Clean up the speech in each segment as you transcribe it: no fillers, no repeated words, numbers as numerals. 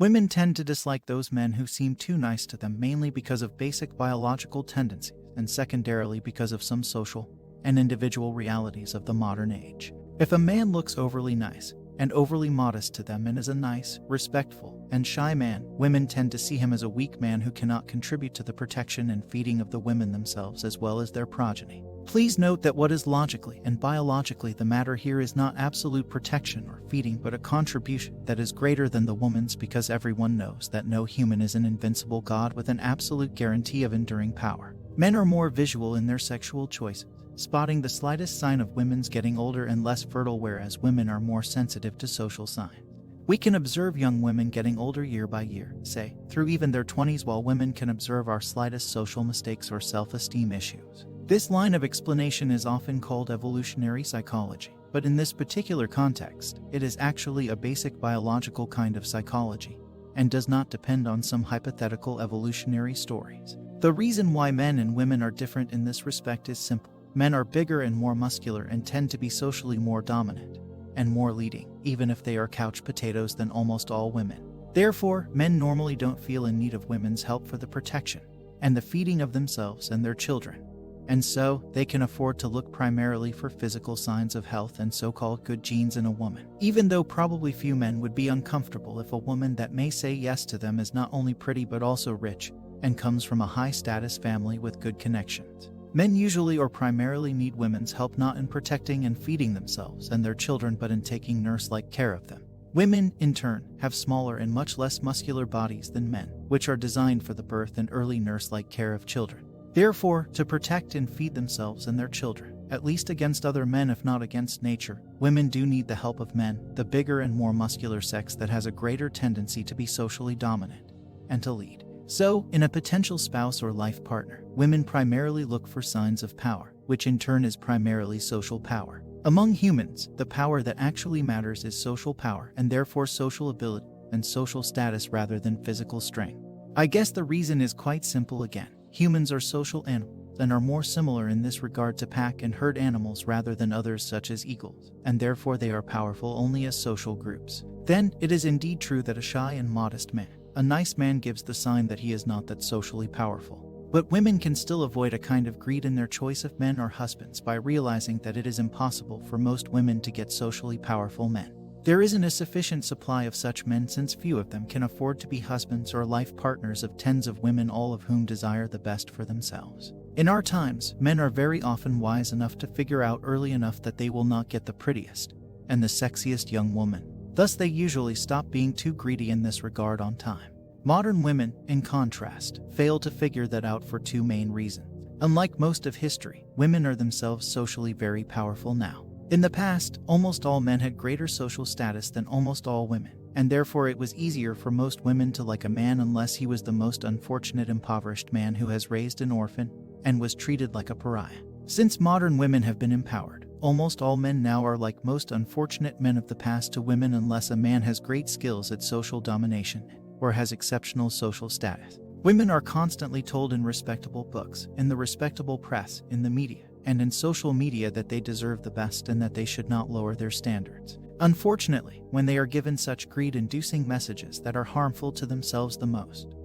Women tend to dislike those men who seem too nice to them, mainly because of basic biological tendencies and secondarily because of some social and individual realities of the modern age. If a man looks overly nice and overly modest to them and is a nice, respectful, and shy man, women tend to see him as a weak man who cannot contribute to the protection and feeding of the women themselves as well as their progeny. Please note that what is logically and biologically the matter here is not absolute protection or feeding, but a contribution that is greater than the woman's, because everyone knows that no human is an invincible god with an absolute guarantee of enduring power. Men are more visual in their sexual choices, spotting the slightest sign of women's getting older and less fertile, whereas women are more sensitive to social signs. We can observe young women getting older year by year, say, through even their 20s, while women can observe our slightest social mistakes or self-esteem issues. This line of explanation is often called evolutionary psychology, but in this particular context, it is actually a basic biological kind of psychology and does not depend on some hypothetical evolutionary stories. The reason why men and women are different in this respect is simple. Men are bigger and more muscular and tend to be socially more dominant and more leading, even if they are couch potatoes, than almost all women. Therefore, men normally don't feel in need of women's help for the protection and the feeding of themselves and their children. And so, they can afford to look primarily for physical signs of health and so-called good genes in a woman. Even though probably few men would be uncomfortable if a woman that may say yes to them is not only pretty but also rich and comes from a high-status family with good connections. Men usually or primarily need women's help not in protecting and feeding themselves and their children, but in taking nurse-like care of them. Women, in turn, have smaller and much less muscular bodies than men, which are designed for the birth and early nurse-like care of children. Therefore, to protect and feed themselves and their children, at least against other men if not against nature, women do need the help of men, the bigger and more muscular sex that has a greater tendency to be socially dominant and to lead. So, in a potential spouse or life partner, women primarily look for signs of power, which in turn is primarily social power. Among humans, the power that actually matters is social power and therefore social ability and social status rather than physical strength. I guess the reason is quite simple again. Humans are social animals and are more similar in this regard to pack and herd animals rather than others such as eagles, and therefore they are powerful only as social groups. Then, it is indeed true that a shy and modest man, a nice man, gives the sign that he is not that socially powerful. But women can still avoid a kind of greed in their choice of men or husbands by realizing that it is impossible for most women to get socially powerful men. There isn't a sufficient supply of such men, since few of them can afford to be husbands or life partners of tens of women, all of whom desire the best for themselves. In our times, men are very often wise enough to figure out early enough that they will not get the prettiest and the sexiest young woman. Thus, they usually stop being too greedy in this regard on time. Modern women, in contrast, fail to figure that out for two main reasons. Unlike most of history, women are themselves socially very powerful now. In the past, almost all men had greater social status than almost all women, and therefore it was easier for most women to like a man unless he was the most unfortunate impoverished man who has raised an orphan and was treated like a pariah. Since modern women have been empowered, almost all men now are like most unfortunate men of the past to women unless a man has great skills at social domination or has exceptional social status. Women are constantly told in respectable books, in the respectable press, in the media, and in social media that they deserve the best and that they should not lower their standards. Unfortunately, when they are given such greed-inducing messages that are harmful to themselves the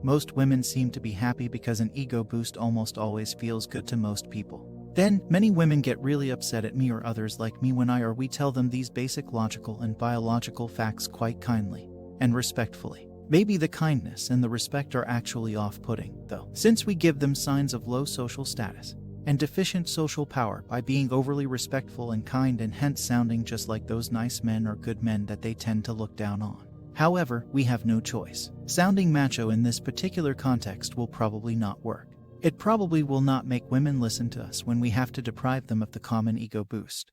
most women seem to be happy because an ego boost almost always feels good to most people. Then, many women get really upset at me or others like me when we tell them these basic logical and biological facts quite kindly and respectfully. Maybe the kindness and the respect are actually off-putting, though, since we give them signs of low social status and deficient social power by being overly respectful and kind, and hence sounding just like those nice men or good men that they tend to look down on. However, we have no choice. Sounding macho in this particular context will probably not work. It probably will not make women listen to us when we have to deprive them of the common ego boost.